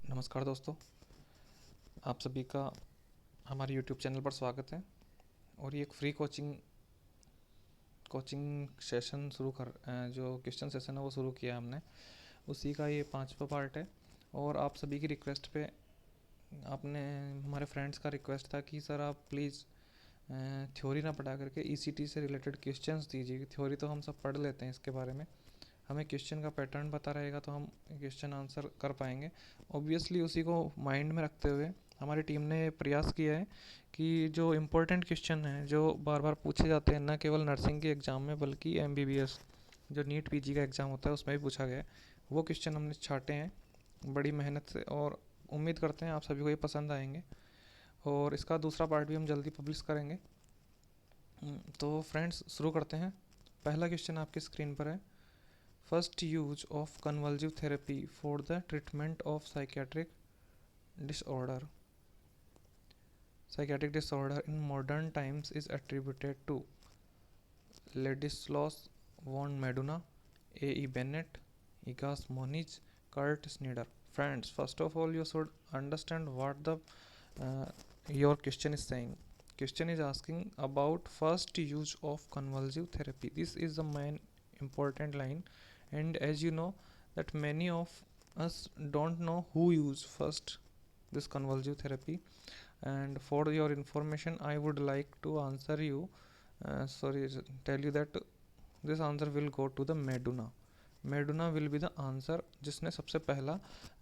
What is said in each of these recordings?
नमस्कार दोस्तों, आप सभी का हमारे YouTube चैनल पर स्वागत है। और ये एक फ्री कोचिंग सेशन जो क्वेश्चन सेशन है वो शुरू किया हमने, उसी का ये 5वां पार्ट है। और आप सभी की रिक्वेस्ट पे आपने हमारे फ्रेंड्स का रिक्वेस्ट था कि सर आप प्लीज़ थ्योरी ना पढ़ा करके ECT से रिलेटेड क्वेश्चंस दीजिए। थ्योरी तो हम सब पढ़ लेते हैं, इसके बारे में हमें क्वेश्चन का पैटर्न पता रहेगा तो हम क्वेश्चन आंसर कर पाएंगे। ऑब्वियसली उसी को माइंड में रखते हुए हमारी टीम ने प्रयास किया है कि जो इम्पोर्टेंट क्वेश्चन हैं जो बार बार पूछे जाते हैं, न केवल नर्सिंग के एग्ज़ाम में बल्कि MBBS जो नीट PG का एग्ज़ाम होता है उसमें भी पूछा गया है, वो क्वेश्चन हमने छाटे हैं बड़ी मेहनत से। और उम्मीद करते हैं आप सभी को ये पसंद आएंगे और इसका दूसरा पार्ट भी हम जल्दी पब्लिश करेंगे। तो फ्रेंड्स शुरू करते हैं। पहला क्वेश्चन आपकी स्क्रीन पर है। First use of convulsive therapy for the treatment of disorder. Psychiatric disorder in modern times is attributed to Ladislaus von Meduna, A.E. Bennett, Igas Moniz, Kurt Snyder. Friends, first of all, you should understand what the your question is saying. Question is asking about first use of convulsive therapy. This is the main important line, and as you know that many of us don't know who use first this convulsive therapy. And for your information I would like to answer you tell you that this answer will go to the Meduna will be the answer, जिसने सबसे पहला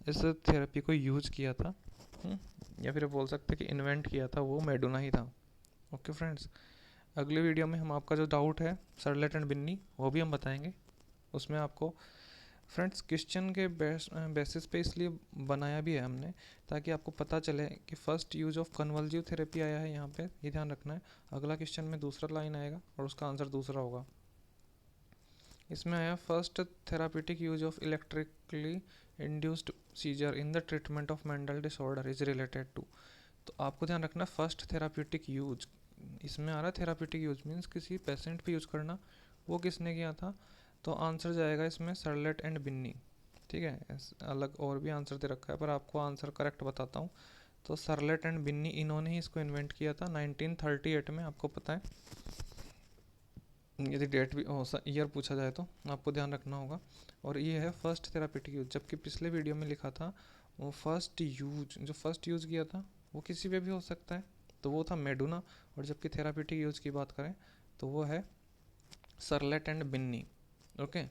इस therapy को use किया था, या फिर बोल सकते कि इन्वेंट किया था, वो मेडुना ही था। ओके फ्रेंड्स, अगले वीडियो में हम आपका जो डाउट है सरलेट एंड बिन्नी वो भी हम बताएंगे। उसमें आपको फ्रेंड्स क्वेश्चन के बेसिस पे इसलिए बनाया भी है हमने ताकि आपको पता चले कि first use of convulsive therapy आया है यहाँ पे, ये ध्यान रखना है। अगला क्वेश्चन में दूसरा लाइन आएगा और उसका आंसर दूसरा होगा। इसमें आया first therapeutic use of electrically induced seizure in the treatment of mental disorder is related to. तो आपको ध्यान रखना फर्स्ट थेराप्यूटिक यूज, इसमें आ रहा है थेराप्यूटिक यूज मीन्स किसी पेशेंट पे यूज करना, वो किसने किया था? तो आंसर जाएगा इसमें सरलेट एंड बिन्नी। ठीक है, अलग और भी आंसर दे रखा है पर आपको आंसर करेक्ट बताता हूँ। तो सरलेट एंड बिन्नी इन्होंने ही इसको इन्वेंट किया था 1938 में, आपको पता है। यदि डेट भी ईयर पूछा जाए तो आपको ध्यान रखना होगा। और ये है फर्स्ट थेरापेटिक यूज, जबकि पिछले वीडियो में लिखा था वो फर्स्ट यूज, जो फर्स्ट यूज़ किया था वो किसी पे भी हो सकता है, तो वो था मेडुना। और जबकि थेरापेटिक यूज की बात करें तो वो है Cerletti and Bini. Okay,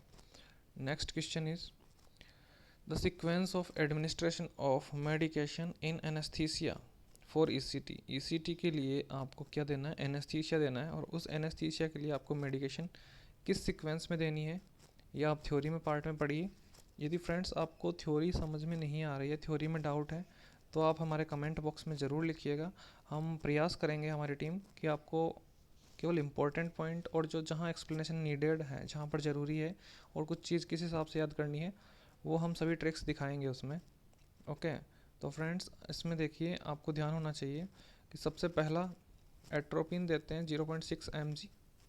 next question is the sequence of administration of medication in anaesthesia for ECT। ECT के लिए आपको क्या देना है? एनेस्थीसिया देना है। और उस एनेस्थीसिया के लिए आपको मेडिकेशन किस सीक्वेंस में देनी है, यह आप थ्योरी में पार्ट में पढ़िए। यदि फ्रेंड्स आपको थ्योरी समझ में नहीं आ रही है, थ्योरी में डाउट है, तो आप हमारे कमेंट बॉक्स में ज़रूर लिखिएगा। हम प्रयास करेंगे हमारी टीम कि आपको केवल इम्पोर्टेंट पॉइंट और जो जहाँ एक्सप्लेनेशन नीडेड है, जहाँ पर ज़रूरी है और कुछ चीज़ किस हिसाब से याद करनी है, वो हम सभी ट्रिक्स दिखाएंगे उसमें। ओके, तो फ्रेंड्स इसमें देखिए आपको ध्यान होना चाहिए कि सबसे पहला एट्रोपिन देते हैं 0.6 mg,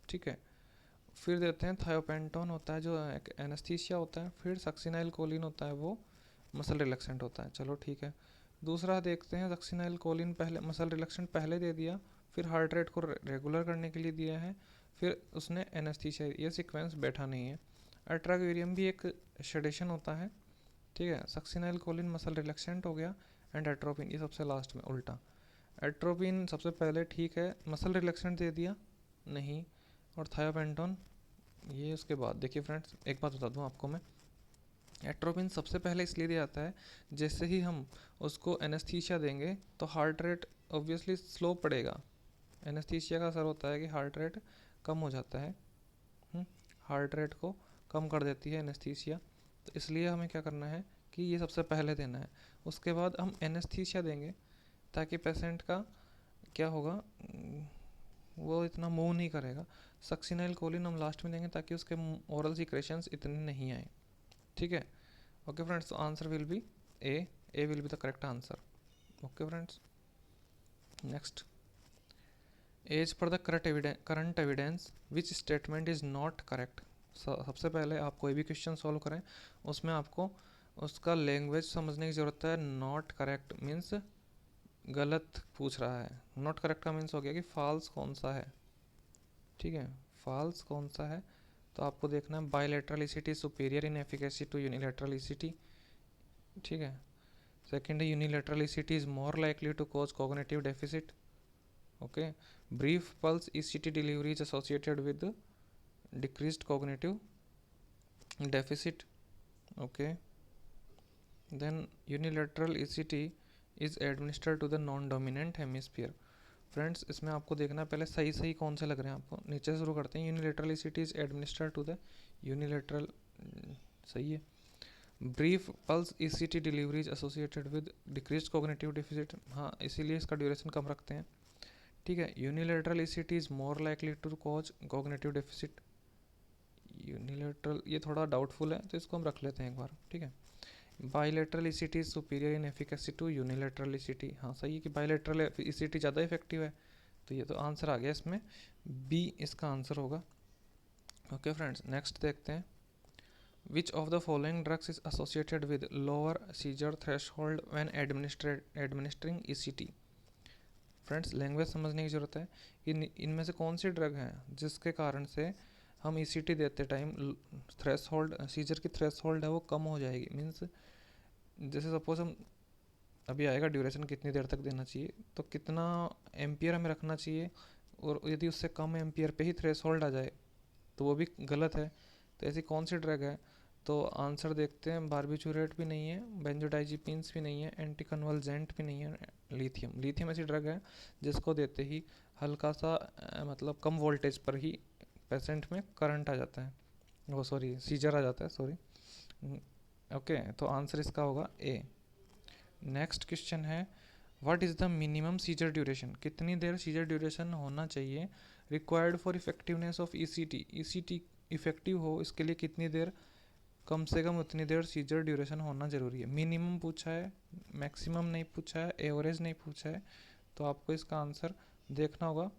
ठीक है। फिर देते हैं थायोपेंटोन होता है जो एनेस्थीसिया होता है। फिर सक्सिनाइल कोलिन होता है, वो मसल रिलैक्सेंट होता है। चलो ठीक है। दूसरा देखते हैं सक्सिनाइल कोलिन पहले, मसल रिलैक्सेंट पहले दे दिया, फिर हार्ट रेट को रेगुलर करने के लिए दिया है, फिर उसने एनेस्थीसिया। ये सीक्वेंस बैठा नहीं है। एट्राक्वेरियम भी एक शेडेशन होता है, ठीक है। सक्सिनाइल कोलिन मसल रिलैक्सेंट हो गया, एंड एट्रोपिन ये सबसे लास्ट में उल्टा। एट्रोपिन सबसे पहले, ठीक है, मसल रिलैक्सेंट दे दिया नहीं, और थायोपेंटोन ये उसके बाद। देखिए फ्रेंड्स एक बात बता दूं आपको मैं, एट्रोपिन सबसे पहले इसलिए दिया जाता है जैसे ही हम उसको एनेस्थीसिया देंगे तो हार्ट रेट ऑब्वियसली स्लो पड़ेगा। एनेस्थीसिया का असर होता है कि हार्ट रेट कम हो जाता है, हार्ट रेट को कम कर देती है एनेस्थीसिया। तो इसलिए हमें क्या करना है कि ये सबसे पहले देना है। उसके बाद हम एनेस्थीसिया देंगे ताकि पेशेंट का क्या होगा, वो इतना मूव नहीं करेगा। सक्सिनाइल कोलिन हम लास्ट में देंगे ताकि उसके ओरल सिक्रेशंस इतने नहीं आए, ठीक है। ओके फ्रेंड्स, तो answer will be A will be the correct answer. Okay friends, next, as per the current evidence which statement is not correct. सबसे पहले आप कोई भी क्वेश्चन सॉल्व करें उसमें आपको उसका लैंग्वेज समझने की ज़रूरत है। नॉट करेक्ट मीन्स गलत पूछ रहा है। नॉट करेक्ट का मीन्स हो गया कि फॉल्स कौन सा है, ठीक है, फॉल्स कौन सा है। तो आपको देखना है bilateral ECT superior in efficacy to unilateral ECT, ठीक है। सेकेंड है unilateral ECT is more likely to cause cognitive deficit, okay. Brief pulse ECT delivery is associated with decreased cognitive deficit, okay. Then unilateral ECT is administered to the non dominant hemisphere. Friends इसमें आपको देखना है पहले सही सही कौन से लग रहे हैं आपको। नीचे से शुरू करते हैं। Unilateral ECT is administered to the unilateral, सही है। Brief pulse ECT delivery is associated with decreased cognitive deficit, हाँ इसीलिए इसका ड्यूरेशन कम रखते हैं, ठीक है। Unilateral ECT is more likely to cause cognitive deficit, unilateral ये थोड़ा डाउटफुल है तो इसको हम रख लेते हैं एक बार, ठीक है। Bilateral ECT is superior in efficacy to unilateral ECT, हाँ सही है कि बायलैटरल ईसीटी ज़्यादा इफेक्टिव है। तो ये तो आंसर आ गया इसमें, बी इसका आंसर होगा, ओके फ्रेंड्स। नेक्स्ट देखते हैं। Which of the following drugs is associated with lower seizure threshold when administering ECT. Friends language समझने की ज़रूरत है कि इनमें से कौन सी ड्रग है जिसके कारण से हम ईसीटी देते टाइम थ्रेशहोल्ड, सीजर की थ्रेशहोल्ड है वो कम हो जाएगी। मीन्स जैसे सपोज हम अभी आएगा ड्यूरेशन कितनी देर तक देना चाहिए, तो कितना एम्पियर हमें रखना चाहिए, और यदि उससे कम एम्पियर पे ही थ्रेशहोल्ड आ जाए तो वो भी गलत है। तो ऐसी कौन सी ड्रग है, तो आंसर देखते हैं। बारबिचूरेट भी नहीं है, बेंजोडाइजिपिन्स भी नहीं है, एंटी कन्वल्जेंट भी नहीं है, लिथियम। लिथियम ऐसी ड्रग है जिसको देते ही हल्का सा मतलब कम वोल्टेज पर ही पेशेंट में करंट आ जाता है, वो सॉरी सीजर आ जाता है, सॉरी, ओके। तो आंसर इसका होगा ए। नेक्स्ट क्वेश्चन है what is the minimum seizure duration, कितनी देर सीजर ड्यूरेशन होना चाहिए required for effectiveness of ECT, ECT effective हो इसके लिए कितनी देर, कम से कम उतनी देर सीजर ड्यूरेशन होना ज़रूरी है। मिनिमम पूछा है, मैक्सिमम नहीं पूछा है, एवरेज नहीं पूछा है, तो आपको इसका आंसर देखना होगा,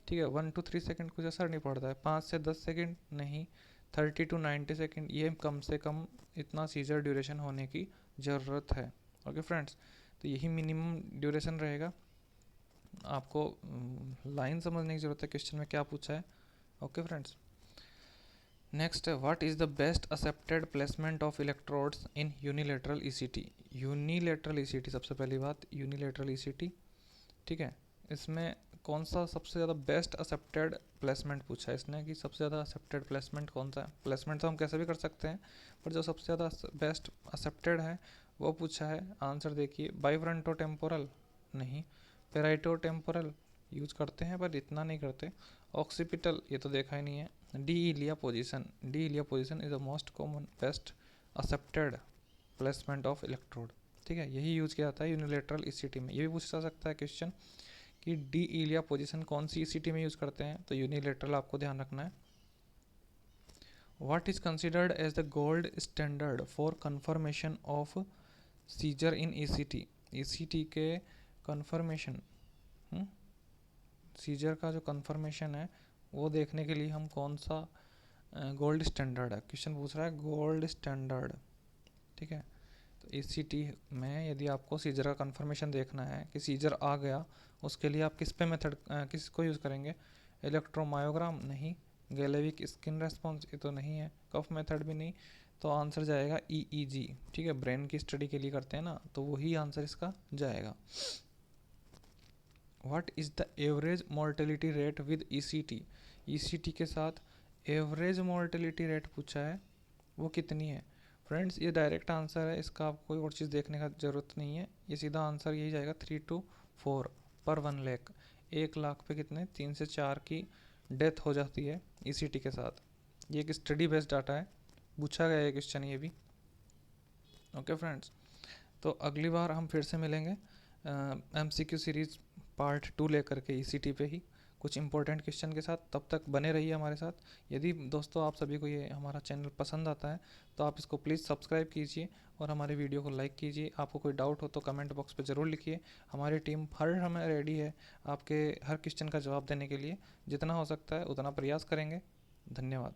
ठीक है। 1 to 3 सेकेंड कुछ असर नहीं पड़ता है, 5 से 10 सेकेंड नहीं, 30 to 90 सेकेंड ये कम से कम इतना सीजर ड्यूरेशन होने की ज़रूरत है, ओके फ्रेंड्स। तो यही मिनिमम ड्यूरेशन रहेगा। आपको लाइन समझने की ज़रूरत है क्वेश्चन में क्या पूछा है, ओके फ्रेंड्स। नेक्स्ट है what is the best accepted placement of electrodes in unilateral ECT. Unilateral ECT, सबसे पहली बात यूनिलेटरल ईसीटी, ठीक है। इसमें कौन सा सबसे ज़्यादा बेस्ट एक्सेप्टेड प्लेसमेंट पूछा है इसने, कि सबसे ज़्यादा एक्सेप्टेड प्लेसमेंट कौन सा है। प्लेसमेंट तो हम कैसे भी कर सकते हैं, पर जो सबसे ज़्यादा बेस्ट एक्सेप्टेड है वो पूछा है। आंसर देखिए, बाइफ्रंटो टेम्पोरल नहीं, पेराइटो टेम्पोरल यूज करते हैं पर इतना नहीं करते, ऑक्सीपिटल ये तो देखा ही नहीं है, d'Elia position, d'Elia position is the most common best accepted placement of electrode, ठीक है। यही यूज़ किया जाता है यूनिलेटरल ईसीटी में। ये भी पूछा सकता है क्वेश्चन कि डी इलिया पोजीशन कौन सी ईसीटी में यूज़ करते हैं, तो यूनिलेटरल आपको ध्यान रखना है। What is considered as the gold standard for confirmation of seizure in ECT, ECT के कंफर्मेशन, सीजर का जो कंफर्मेशन है वो देखने के लिए हम कौन सा गोल्ड स्टैंडर्ड है, क्वेश्चन पूछ रहा है गोल्ड स्टैंडर्ड, ठीक है। तो ईसीटी में यदि आपको सीजर का कंफर्मेशन देखना है कि सीजर आ गया, उसके लिए आप किस पे मेथड किस को यूज़ करेंगे, इलेक्ट्रोमायोग्राम नहीं, गैलेविक स्किन रेस्पॉन्स ये तो नहीं है, कफ मेथड भी नहीं, तो आंसर जाएगा ईईजी, ठीक है। ब्रेन की स्टडी के लिए करते हैं ना, तो वही आंसर इसका जाएगा। What is the average mortality rate with ECT, ECT के साथ एवरेज मोर्टेलिटी रेट पूछा है, वो कितनी है। फ्रेंड्स ये डायरेक्ट आंसर है, इसका आपको कोई और चीज़ देखने का ज़रूरत नहीं है, ये सीधा आंसर यही जाएगा 3 to 4 पर 1 लाख, 1 लाख पे कितने 3 से 4 की डेथ हो जाती है ईसीटी के साथ। ये एक स्टडी बेस्ड डाटा है, पूछा गया है क्वेश्चन ये भी, ओके फ्रेंड्स। तो अगली बार हम फिर से मिलेंगे एमसीक्यू सीरीज़ पार्ट 2 लेकर के ईसीटी पे ही कुछ इंपॉर्टेंट क्वेश्चन के साथ। तब तक बने रहिए हमारे साथ। यदि दोस्तों आप सभी को ये हमारा चैनल पसंद आता है तो आप इसको प्लीज़ सब्सक्राइब कीजिए और हमारे वीडियो को लाइक कीजिए। आपको कोई डाउट हो तो कमेंट बॉक्स पे ज़रूर लिखिए, हमारी टीम हर समय रेडी है आपके हर क्वेश्चन का जवाब देने के लिए। जितना हो सकता है उतना प्रयास करेंगे। धन्यवाद।